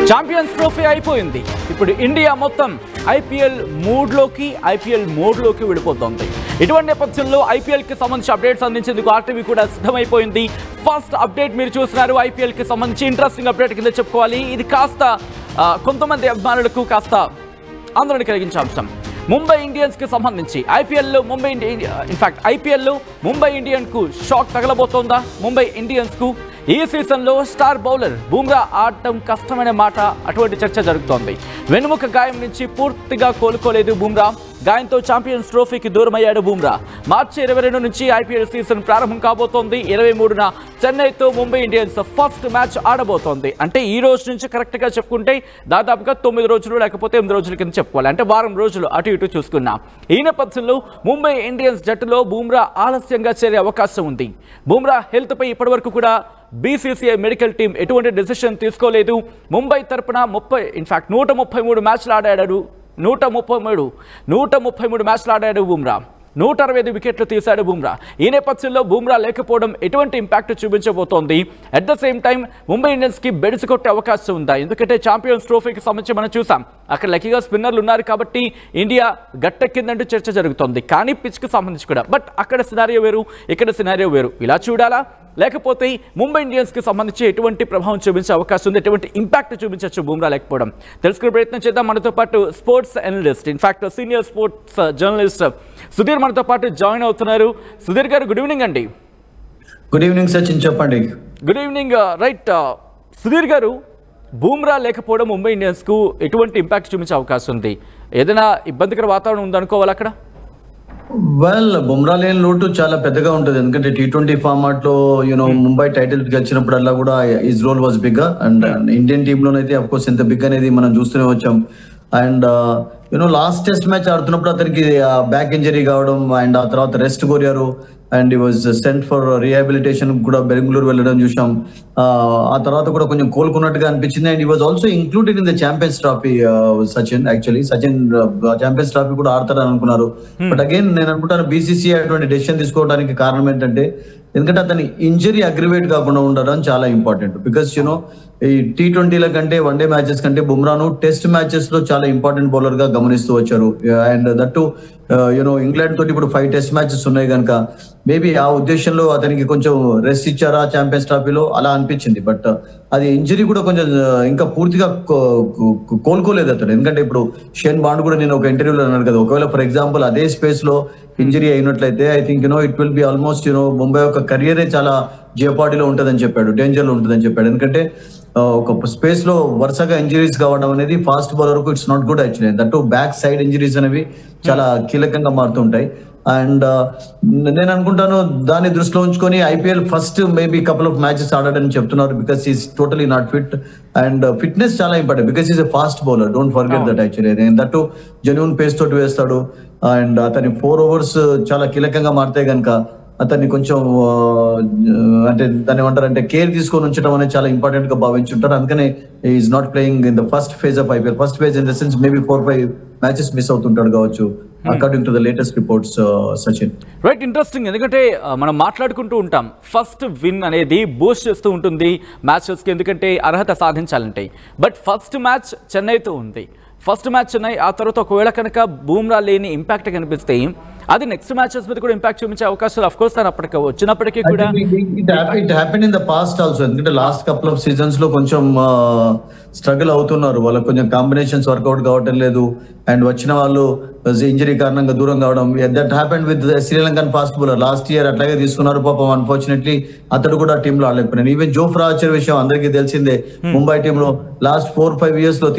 Champions trophy అయిపోయింది. ఇప్పుడు India మొత్తం ఐపీఎల్ మోడ్లోకి వెళ్ళిపోతుంది. ఇటువంటి నేపథ్యంలో ఐపీఎల్కి సంబంధించి అప్డేట్స్ అందించేందుకు ఆర్టీవీ కూడా సిద్ధమైపోయింది. ఫస్ట్ అప్డేట్ మీరు చూస్తున్నారు. ఐపీఎల్కి సంబంధించి ఇంట్రెస్టింగ్ అప్డేట్ కింద చెప్పుకోవాలి. ఇది కాస్త కొంతమంది అభిమానులకు కాస్త ఆందోళన కలిగించే అంశం. ముంబై ఇండియన్స్కి సంబంధించి ఐపీఎల్లో ముంబై ఇండియన్స్కు షాక్ తగలబోతోందా? ముంబై ఇండియన్స్కు ఈ సీజన్లో స్టార్ బౌలర్ బుమ్రా ఆడటం కష్టమైన మాట, అటువంటి చర్చ జరుగుతోంది. వెనుముక గాయం నుంచి పూర్తిగా కోలుకోలేదు బుమ్రా. గాయంతో ఛాంపియన్స్ ట్రోఫీకి దూరమయ్యాడు బుమ్రా. మార్చి 22 నుంచి ఐపీఎల్ సీజన్ ప్రారంభం కాబోతోంది. 23న చెన్నైతో ముంబై ఇండియన్స్ ఫస్ట్ మ్యాచ్ ఆడబోతోంది. అంటే ఈ రోజు నుంచి కరెక్ట్గా చెప్పుకుంటే దాదాపుగా 9 రోజులు లేకపోతే 8 రోజుల కింద చెప్పుకోవాలి. అంటే వారం రోజులు అటు ఇటు చూసుకున్నాం. ఈ నేపథ్యంలో ముంబై ఇండియన్స్ జట్టులో బుమ్రా ఆలస్యంగా చేరే అవకాశం ఉంది. బుమ్రా హెల్త్పై ఇప్పటివరకు కూడా బీసీసీఐ మెడికల్ టీం ఎటువంటి డెసిషన్ తీసుకోలేదు. ముంబై తరపున 133 మ్యాచ్లు ఆడాడు. 133 మ్యాచ్లు ఆడాడు బుమ్రా. 165 వికెట్లు తీశాడు బుమ్రా. ఈ నేపథ్యంలో బుమ్రా లేకపోవడం ఎటువంటి ఇంపాక్ట్ చూపించబోతోంది? At the same time Mumbai ఇండియన్స్కి బెడిసి కొట్టే అవకాశం ఉందా? ఎందుకంటే ఛాంపియన్స్ ట్రోఫీకి సంబంధించి మనం చూసాం, అక్కడ లక్కీగా స్పిన్నర్లు ఉన్నారు కాబట్టి ఇండియా గట్టెక్కిందంటూ చర్చ జరుగుతోంది. కానీ పిచ్కి సంబంధించి కూడా బట్ అక్కడ సినారియో వేరు, ఇక్కడ సినారియో వేరు. ఇలా చూడాలా? లేకపోతే ముంబై ఇండియన్స్కి సంబంధించి ఎటువంటి ప్రభావం చూపించే అవకాశం ఉంది, ఎటువంటి ఇంపాక్ట్ చూపించవచ్చు బుమ్రా లేకపోవడం? తెలుసుకునే ప్రయత్నం చేద్దాం. మనతో పాటు sports analyst, in fact senior sports journalist Sudheer మనతో పాటు జాయిన్ అవుతున్నారు. సుధీర్ గారు, గుడ్ ఈవినింగ్ అండి. గుడ్ ఈవినింగ్ సచిన్, చెప్పండి. Good evening. రైట్ సుధీర్ గారు, బుమ్రా లేకపోవడం ముంబై ఇండియన్స్కు ఎటువంటి ఇంపాక్ట్ చూపించే అవకాశం ఉంది? ఏదైనా ఇబ్బందికర వాతావరణం ఉందనుకోవాలి అక్కడ? బుమ్రా లేని లోటు చాలా పెద్దగా ఉంటుంది. ఎందుకంటే T20 ఫార్మాట్ లో ముంబై టైటిల్ గెలిచినప్పుడల్లా కూడా his role was big. And Indian team లోనైతే అఫ్ కోర్స్ ఎంత బిగ్ అనేది మనం చూస్తూనే వచ్చాం. అండ్ లాస్ట్ టెస్ట్ మ్యాచ్ ఆడుతున్నప్పుడు అతనికి బ్యాక్ ఇంజరీ కావడం అండ్ ఆ తర్వాత రెస్ట్ కోరారు. అండ్ ఈ వాజ్ సెంట్ ఫర్ రీహాబిలిటేషన్ కూడా బెంగళూరు వెళ్ళడం చూసాం. ఆ తర్వాత కూడా కొంచెం కోలుకున్నట్టుగా అనిపించింది. అండ్ ఈ was also included in the champions trophy. Sachin champions trophy కూడా ఆడతారని అనుకున్నారు. బట్ అగైన్ నేను అనుకుంటాను బీసీసీఐ అటువంటి డెసిషన్ తీసుకోవడానికి కారణం ఏంటంటే, ఎందుకంటే అతని ఇంజరీ అగ్రివేట్ కాకుండా ఉండడం చాలా ఇంపార్టెంట్. బికాస్ ఈ T20ల కంటే వన్డే మ్యాచెస్ కంటే బుమ్రాను టెస్ట్ మ్యాచెస్ లో చాలా ఇంపార్టెంట్ బౌలర్ గా గమనిస్తూ వచ్చారు. అండ్ దట్టు ఇంగ్లాండ్ తోటి ఇప్పుడు 5 టెస్ట్ మ్యాచెస్ ఉన్నాయి కనుక మేబీ ఆ ఉద్దేశంలో అతనికి కొంచెం రెస్ట్ ఇచ్చారా ఛాంపియన్స్ ట్రోఫీలో, అలా అనిపించింది. బట్ అది ఇంజరీ కూడా కొంచెం ఇంకా పూర్తిగా కోలుకోలేదు అతను. ఎందుకంటే ఇప్పుడు షేన్ బాండ్ కూడా నేను ఒక ఇంటర్వ్యూలో అన్నాడు కదా, ఒకవేళ ఫర్ ఎగ్జాంపుల్ అదే స్పేస్ లో ఇంజరీ అయినట్లయితే I think it will be almost Mumbai యొక్క కెరియరే చాలా జేపాడిలో ఉంటుందని చెప్పాడు, డేంజర్ లో ఉంటుందని చెప్పాడు. ఎందుకంటే ఒక స్పేస్ లో వరుసగా ఇంజరీస్ కావడం అనేది ఫాస్ట్ బౌలర్ కు it's not good actually. That back side injuries అనేవి చాలా కీలకంగా మారుతుంటాయి. అండ్ నేను అనుకుంటాను దాన్ని దృష్టిలో ఉంచుకొని IPL first maybe couple of matches ఆడాడని చెప్తున్నారు. Because he's totally not fit. And fitness చాలా important because he's a fast bowler, don't forget that actually. That genuine pace తోటి వేస్తాడు. అండ్ అతని 4 overs చాలా కీలకంగా మారితే కనుక అతన్ని కొంచెం అంటే దాన్ని ఏమంటారంటే కేర్ తీసుకొని ఉంచడం అనేది చాలా ఇంపార్టెంట్ గా భావించుంటారు. అందుకనే is not playing in the first phase of IPL. First phase in the sense maybe 4-5 matches miss అవుతుంటాడు కావచ్చు, according to the latest reports. Sachin, right, interesting. ఎందుకంటే మనం మాట్లాడుకుంటూ ఉంటాం, ఫస్ట్ విన్ అనేది బూస్ట్ చేస్తూ ఉంటుంది మ్యాచెస్కి, ఎందుకంటే అర్హత సాధించాలంటే. బట్ ఫస్ట్ మ్యాచ్ చెన్నైతో ఉంది. ఫస్ట్ మ్యాచ్ చెన్నై, ఆ తర్వాత ఒకవేళ కనుక బుమ్రా లేని ఇంపాక్ట్ కనిపిస్తే అది నెక్స్ట్ మ్యాచెస్ మీద కూడా ఇంపాక్ట్ చూపించే అవకాశాలు ఆఫ్ కోర్స్ అప్పటికి వచ్చినప్పటికీ కూడా it happen in the past also. ఎందుకంటే లాస్ట్ కపుల్ ఆఫ్ సీజన్స్ లో కొంచెం స్ట్రగుల్ అవుతున్నారు, వాళ్ళకి కొంచెం కాంబినేషన్స్ వర్కౌట్ కావటం లేదు. అండ్ వచ్చిన వాళ్ళు ఇంజరీ కారణంగా దూరం కావడం, that happened with Sri Lankan fast bowler. Last year అట్లాగే తీసుకున్నారు పాపం. అన్ఫార్చునేట్లీ అతడు కూడా టీమ్ లో ఆడలేకపోయినాడు. ఈవెన్ జోఫ్రా ఆర్చర్ విషయం అందరికీ తెలిసిందే. ముంబై టీమ్ లో లాస్ట్ 4-5 years లో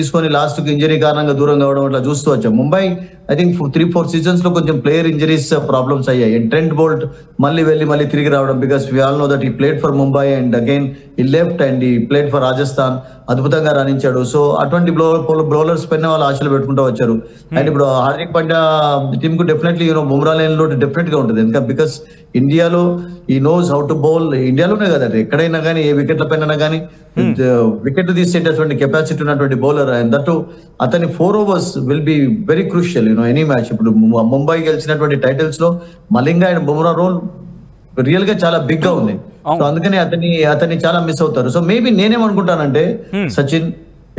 తీసుకొని లాస్ట్ కి ఇంజరీ కారణంగా దూరం కావడం అట్లా చూస్తూ వచ్చాం. ముంబై ఐ థింక్ 3-4 seasons లో కొంచెం ప్లేయర్ ఇంజరీస్ ప్రాబ్లమ్స్ అయ్యాయి. ట్రెంట్ బోల్ట్ మళ్ళీ తిరిగి రావడం, because we all know that he played for Mumbai and again he left and he played for Rajasthan, అద్భుతంగా రాణించాడు. సో అటువంటి బౌలర్స్ పైన వాళ్ళు ఆశలు పెట్టుకుంటూ వచ్చారు. అండ్ ఇప్పుడు హార్దిక్ పాండ్యా టీమ్ కు డెఫినెట్లీ బుమ్రా లేని లోటు డెఫినెట్ గా ఉంటుంది. ఎందుకంటే బికాస్ ఇండియాలో ఈ నోస్ హౌ టు బౌల్, ఇండియాలోనే కదా ఎక్కడైనా కానీ ఏ వికెట్ల పైన కానీ వికెట్ తీసేటటువంటి కెపాసిటీ ఉన్నటువంటి బౌలర్. అండ్ దట్ అతని 4 overs will be very crucial any match. ఇప్పుడు ముంబై గెలిచినటువంటి టైటిల్స్ లో Malinga and Bumrah role real గా చాలా బిగ్ గా ఉంది. సో అందుకని అతన్ని చాలా మిస్ అవుతారు. సో మేబీ నేనేమనుకుంటానంటే సచిన్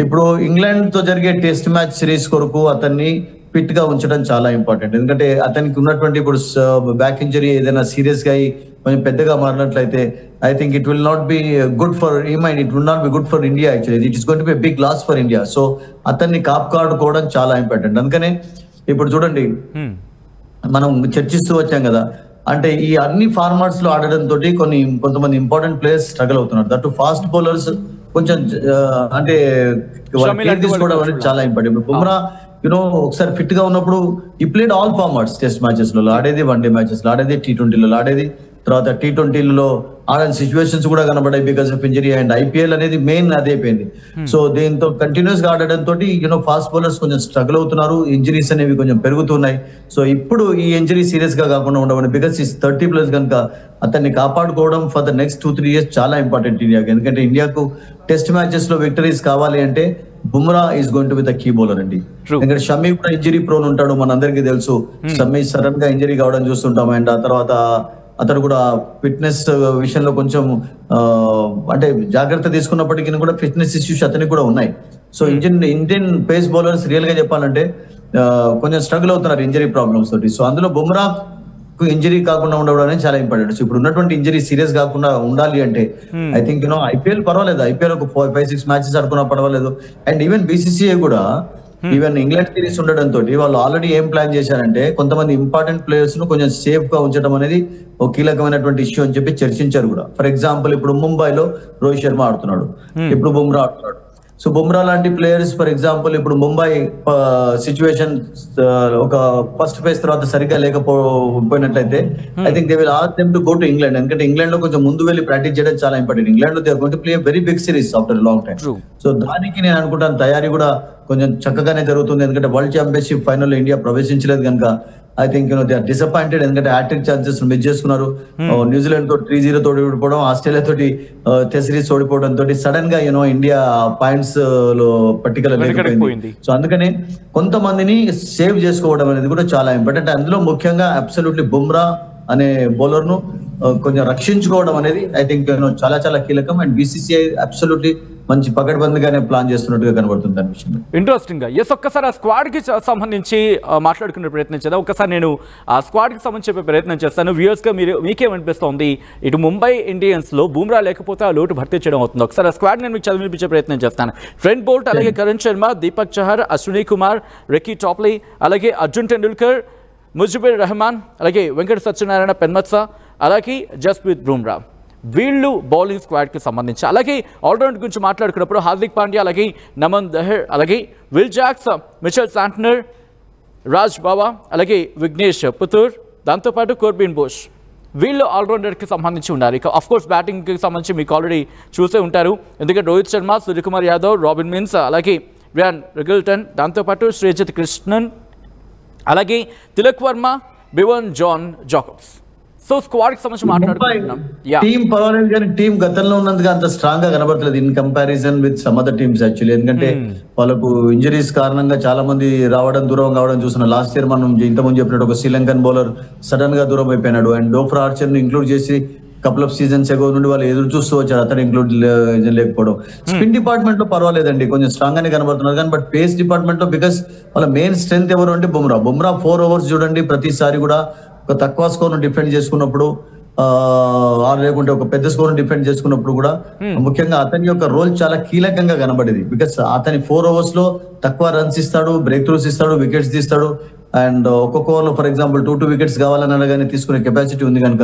ఇప్పుడు ఇంగ్లాండ్ తో జరిగే టెస్ట్ మ్యాచ్ సిరీస్ కొరకు అతన్ని ఫిట్ గా ఉంచడం చాలా ఇంపార్టెంట్. ఎందుకంటే అతనికి ఉన్నటువంటి ఇప్పుడు బ్యాక్ ఇంజరీ ఏదైనా సీరియస్ గా అయి కొంచెం పెద్దగా మారినట్లయితే I think it will not be good for it will not be good for India actually. It is going to be big loss for India. So అతన్ని కాపాడుకోవడం చాలా ఇంపార్టెంట్. అందుకనే ఇప్పుడు చూడండి మనం చర్చిస్తూ వచ్చాం కదా, అంటే ఈ అన్ని ఫార్మాట్స్ లో ఆడడం తోటి కొంతమంది ఇంపార్టెంట్ ప్లేయర్స్ స్ట్రగుల్ అవుతున్నారు. దట్ ఫాస్ట్ బౌలర్స్ కొంచెం అంటే కేర్ తీసుకోవడం అనేది చాలా ఇంపార్టెంట్. బుమ్రా ఒకసారి ఫిట్ గా ఉన్నప్పుడు ఈ played all formats, test matches లో ఆడేది, వన్డే మ్యాచెస్ లో ఆడేది, T20లో ఆడేది, తర్వాత T20లో ఆడని సిచ్యువేషన్స్ కూడా కనబడాయి because of injury. And IPL అనేది మెయిన్ అదే అయిపోయింది. సో దీంతో కంటిన్యూస్ గా ఆడడం తోటి ఫాస్ట్ బౌలర్స్ కొంచెం స్ట్రగుల్ అవుతున్నారు, ఇంజరీస్ అనేవి కొంచెం పెరుగుతున్నాయి. సో ఇప్పుడు ఈ ఇంజరీ సీరియస్ గా కాకుండా ఉండమని, బికాస్ ఈ 30+ కనుక అతన్ని కాపాడుకోవడం ఫర్ ద నెక్స్ట్ 2-3 years చాలా ఇంపార్టెంట్ ఇండియాకి. ఎందుకంటే ఇండియాకు టెస్ట్ మ్యాచెస్ లో విక్టరీస్ కావాలి అంటే Bumrah is going to be the key bowler అండి. ఎందుకంటే షమీ కూడా ఇంజరీ ప్రోన్ ఉంటాడు, మనందరికీ తెలుసు. షమీ సడన్ గా ఇంజరీ కావడం చూస్తుంటాం. అండ్ ఆ తర్వాత అతను కూడా ఫిట్నెస్ విషయంలో కొంచెం అంటే జాగ్రత్త తీసుకున్నప్పటికీ కూడా ఫిట్నెస్ ఇష్యూస్ అతనికి కూడా ఉన్నాయి. So Indian face bowlers real గా చెప్పాలంటే కొంచెం స్ట్రగుల్ అవుతున్నారు ఇంజరీ ప్రాబ్లమ్స్ తోటి. సో అందులో బుమ్రా ఇంజరీ కాకుండా ఉండడం అనేది చాలా ఇంపార్టెంట్. సో ఇప్పుడు ఉన్నటువంటి ఇంజరీ సీరియస్ కాకుండా ఉండాలి అంటే ఐ థింక్ IPL పర్వాలేదు, IPL ఒక 5-6 మ్యాచెస్ ఆడుకున్నా పర్వాలేదు. అండ్ ఈవెన్ BCCI కూడా ఈవెన్ ఇంగ్లాండ్ సిరీస్ ఉండడం తోటి వాళ్ళు ఆల్రెడీ ఏం ప్లాన్ చేశారంటే కొంతమంది ఇంపార్టెంట్ ప్లేయర్స్ ను కొంచెం సేఫ్ గా ఉంచడం అనేది ఒక కీలకమైనటువంటి ఇష్యూ అని చెప్పి చర్చించారు కూడా. ఫర్ ఎగ్జాంపుల్ ఇప్పుడు ముంబైలో రోహిత్ శర్మ ఆడుతున్నాడు, ఇప్పుడు బుమ్రా ఆడుతున్నాడు. సో బుమ్రా లాంటి ప్లేయర్స్ ఫర్ ఎగ్జాంపుల్ ఇప్పుడు ముంబై సిచ్యువేషన్ ఒక ఫస్ట్ ఫేజ్ తర్వాత సరిగ్గా లేకపోయినట్లయితే I think they will ask them to go to England. ఎందుకంటే ఇంగ్లాండ్ లో కొంచెం ముందు వెళ్ళి ప్రాక్టీస్ చేయడం చాలా ఇంపార్టెంట్. ఇంగ్లాండ్ లో they are going to play very big series after long time. So దానికి నేను అనుకుంటాను తయారీ కూడా కొంచెం చక్కగానే జరుగుతుంది. ఎందుకంటే వరల్డ్ ఛాంపియన్షిప్ ఫైనల్ ఇండియా ప్రవేశించలేదు కనుక I think they are disappointed. ఎందుకంటే హ్యాట్రిక్ ఛాన్సెస్ మిస్ చేసుకున్నారు. న్యూజిలాండ్ తో 3-0 తోటి ఓడిపోవడం, ఆస్ట్రేలియా తోటి టెస్ట్ సిరీస్ ఓడిపోవడం తోటి సడన్ గా ఇండియా పాయింట్స్ లో పర్టికులర్ లేకపోయింది. సో అందుకని కొంతమందిని సేవ్ చేసుకోవడం అనేది కూడా చాలా ఇంపార్టెంట్. అందులో ముఖ్యంగా అబ్సల్యూట్లీ బుమ్రా అనే బౌలర్ ను కొంచెం రక్షించుకోవడం అనేది ఐ థింక్ చాలా చాలా కీలకం. అండ్ BCCI అబ్సల్యూట్లీ మంచి పకడ్బందీగానే ప్లాన్ చేస్తున్నట్టుగా కనబడుతుంది దాని విషయంలో. ఇంట్రెస్టింగ్ గా ఒక్కసారి ఆ స్క్వాడ్ కి సంబంధించి మాట్లాడుకునే ప్రయత్నం చేద్దాం. ఒకసారి నేను ఆ స్క్వాడ్ కి సంబంధించి చెప్పే ప్రయత్నం చేస్తాను. వ్యూయర్స్ గా మీకేమనిపిస్తోంది? ఇటు ముంబై ఇండియన్స్ లో బుమ్రా లేకపోతే ఆ లోటు భర్తీ చేయడం అవుతుంది. ఒకసారి ఆ స్క్వాడ్ నేను మీకు చదివించే ప్రయత్నం చేస్తాను. ఫ్రెంట్ బోల్ట్, అలాగే కరణ్ శర్మ, దీపక్ చహర్, అశ్విని కుమార్, రికీ టాప్లీ, అలాగే అర్జున్ టెండూల్కర్, ముజిబుర్ రెహమాన్, అలాగే వెంకట సత్యనారాయణ పెన్మత్స, అలాగే జస్ప్రీత్ బుమ్రా. వీళ్ళు బౌలింగ్ స్క్వాడ్కి సంబంధించి. అలాగే ఆల్రౌండ్ గురించి మాట్లాడుకున్నప్పుడు హార్దిక్ పాండ్యా, అలాగే నమన్ దహర్, అలాగే Will Jacks, Mitchell Santner, Raj Bawa, అలాగే విఘ్నేష్ పుతూర్, దాంతోపాటు కోర్బిన్ బోష్. వీళ్ళు ఆల్రౌండర్కి సంబంధించి ఉన్నారు. ఇక అఫ్కోర్స్ బ్యాటింగ్కి సంబంధించి మీకు ఆల్రెడీ చూసే ఉంటారు. ఎందుకంటే రోహిత్ శర్మ, సూర్యకుమార్ యాదవ్, రాబిన్ మిన్స్, అలాగే వ్యాన్ రిగిల్టన్, దాంతోపాటు శ్రీజిత్ కృష్ణన్, అలాగే Tilak Varma, Bevon John Jacobs. So squad కి సంబంధించి మాట్లాడుకుంటున్నాం. టీం పర్వాలేదు కానీ టీం గతంలో ఉన్నందుగా అంత స్ట్రాంగ్ గా కనబడలేదు in comparison with some other teams actually. ఎందుకంటే వాళ్ళకు ఇంజరీస్ కారణంగా చాలా మంది రావడం, దూరం కావడం చూస్తున్నాం. లాస్ట్ ఇయర్ మనం ఇంతకుముందు చెప్పినట్టు ఒక శ్రీలంకన్ బౌలర్ సడన్ గా దూరం అయిపోయినాడు. అండ్ డోఫ్రా ఆర్చర్ ని ఇంక్లూడ్ చేసి కపుల్ ఆఫ్ సీజన్స్ ఎగో నుండి వాళ్ళు ఎదురు చూస్తూ వచ్చారు, అతను ఇంక్లూడ్ లేకపోవడం. స్పిన్ డిపార్ట్మెంట్ లో పర్వాలేదండి, కొంచెం స్ట్రాంగ్ గానే కనబడుతున్నారు. కానీ బట్ పేస్ డిపార్ట్మెంట్ లో బికాస్ వాళ్ళ మెయిన్ స్ట్రెంత్ ఎవరు అంటే బుమ్రా 4 overs చూడండి, ప్రతిసారి కూడా ఒక తక్కువ స్కోర్ ను డిఫెండ్ చేసుకున్నప్పుడు లేకుంటే ఒక పెద్ద స్కోర్ ను డిఫెండ్ చేసుకున్నప్పుడు కూడా ముఖ్యంగా అతని యొక్క రోల్ చాలా కీలకంగా కనబడేది. బికాస్ అతని 4 overs లో తక్కువ రన్స్ ఇస్తాడు, బ్రేక్ త్రూస్ ఇస్తాడు, వికెట్స్ తీస్తాడు. అండ్ ఒక్కొక్క ఓవర్ లో ఫర్ ఎగ్జాంపుల్ 2 wickets కావాలని అనగానే తీసుకునే కెపాసిటీ ఉంది కనుక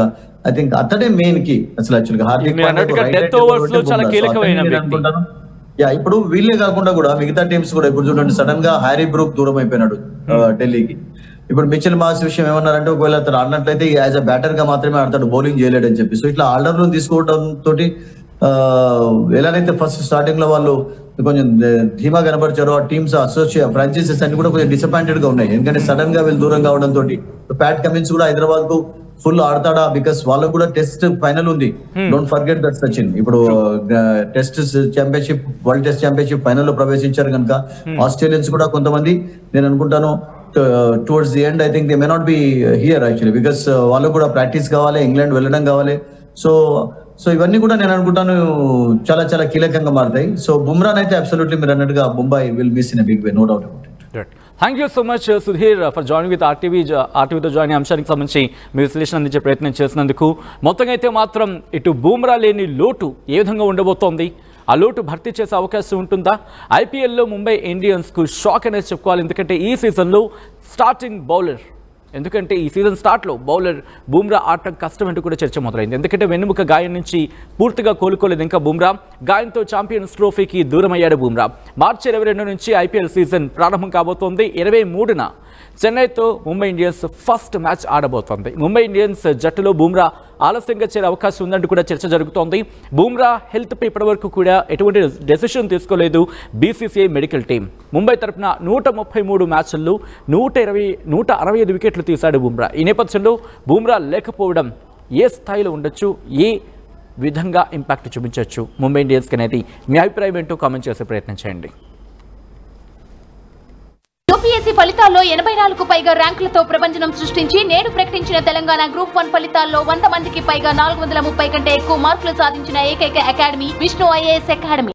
ఐ థింక్ అతడే మెయిన్ కి అసలు యాక్చువల్గా. హార్దిక్ అనుకుంటాను. ఇప్పుడు వీళ్ళే కాకుండా కూడా మిగతా టీమ్స్ కూడా ఇప్పుడు చూడండి, సడన్ గా హ్యారీ బ్రూక్ దూరం అయిపోయినాడు ఢిల్లీకి. ఇప్పుడు మిచెల్ మార్ష్ విషయం ఏమన్నారంటే ఒకవేళ అతను ఆడినట్లయితే యాజ్ అ బ్యాటర్ గా మాత్రమే ఆడతాడు, బౌలింగ్ చేయలేడని చెప్పి. సో ఇట్లా ఆల్రౌండర్ తీసుకోవడం తోటి ఎలాగైతే ఫస్ట్ స్టార్టింగ్ లో వాళ్ళు కొంచెం ధీమా కనబరిచారో ఆ టీమ్స్ ఫ్రాంచైజెస్ అన్ని కూడా కొంచెం డిసప్పాయింటెడ్ గా ఉన్నాయి. ఎందుకంటే సడన్ గా వీళ్ళు దూరం కావడం తోటి ప్యాట్ కమిన్స్ కూడా హైదరాబాద్ కు ఫుల్ ఆడతాడా, బికాస్ వాళ్ళకు కూడా టెస్ట్ ఫైనల్ ఉంది. డోంట్ ఫర్గెట్ దట్ సచిన్ ఇప్పుడు test championship, world test championship final లో ప్రవేశించారు కనుక ఆస్ట్రేలియన్స్ కూడా కొంతమంది నేను అనుకుంటాను towards the end I think they may not be here actually, because వాళ్ళకు కూడా ప్రాక్టీస్ కావాలి, ఇంగ్లాండ్ వెళ్ళడం కావాలి. సో సో ఇవన్నీ కూడా నేను అనుకుంటాను చాలా చాలా కీలకంగా మారుతాయి. సో బుమ్రా అయితే అబ్సల్యూట్లీ మీరు అన్నట్టుగా Mumbai will miss in a big way, no doubt about it. Thank you so much Sudheer for joining with ఆర్టీవీతో జాయిన్ అంశానికి సంబంధించి మీ విశ్లేషణ అందించే ప్రయత్నం చేసినందుకు. మొత్తంగా అయితే మాత్రం ఇటు బూమ్రా లేని లోటు ఏ విధంగా ఉండబోతోంది, ఆ లోటు భర్తీ చేసే అవకాశం ఉంటుందా? ఐపీఎల్లో ముంబై ఇండియన్స్కు షాక్ అనేది చెప్పుకోవాలి. ఎందుకంటే ఈ సీజన్లో స్టార్టింగ్ బౌలర్, ఎందుకంటే ఈ సీజన్ స్టార్ట్లో బౌలర్ బూమ్రా ఆడటం కష్టం అంటూ కూడా చర్చ మొదలైంది. ఎందుకంటే వెన్నుముక గాయం నుంచి పూర్తిగా కోలుకోలేదు ఇంకా బూమ్రా. గాయంతో ఛాంపియన్స్ ట్రోఫీకి దూరం అయ్యాడు బూమ్రా. మార్చి 22 నుంచి ఐపీఎల్ సీజన్ ప్రారంభం కాబోతోంది. 23న చెన్నైతో ముంబై ఇండియన్స్ ఫస్ట్ మ్యాచ్ ఆడబోతోంది. ముంబై ఇండియన్స్ జట్టులో బూమ్రా ఆలస్యంగా చేరే అవకాశం ఉందంటూ కూడా చర్చ జరుగుతోంది. బూమ్రా హెల్త్పై ఇప్పటివరకు కూడా ఎటువంటి డెసిషన్ తీసుకోలేదు బీసీసీఐ మెడికల్ టీం. ముంబై తరఫున 133 మ్యాచ్ల్లో 165 వికెట్లు తీశాడు బూమ్రా. ఈ నేపథ్యంలో బూమ్రా లేకపోవడం ఏ స్థాయిలో ఉండొచ్చు, ఏ విధంగా ఇంపాక్ట్ చూపించవచ్చు ముంబై ఇండియన్స్కి అనేది మీ అభిప్రాయం ఏంటో కామెంట్ చేసే ప్రయత్నం చేయండి. యూపీఎస్సీ ఫలితాల్లో 84కు పైగా ర్యాంకులతో ప్రభంజనం సృష్టించి నేడు ప్రకటించిన తెలంగాణ గ్రూప్ 1 ఫలితాల్లో 100 మందికి పైగా 430 కంటే ఎక్కువ మార్కులు సాధించిన ఏకైక అకాడమీ విష్ణు ఐఏఎస్ అకాడమీ.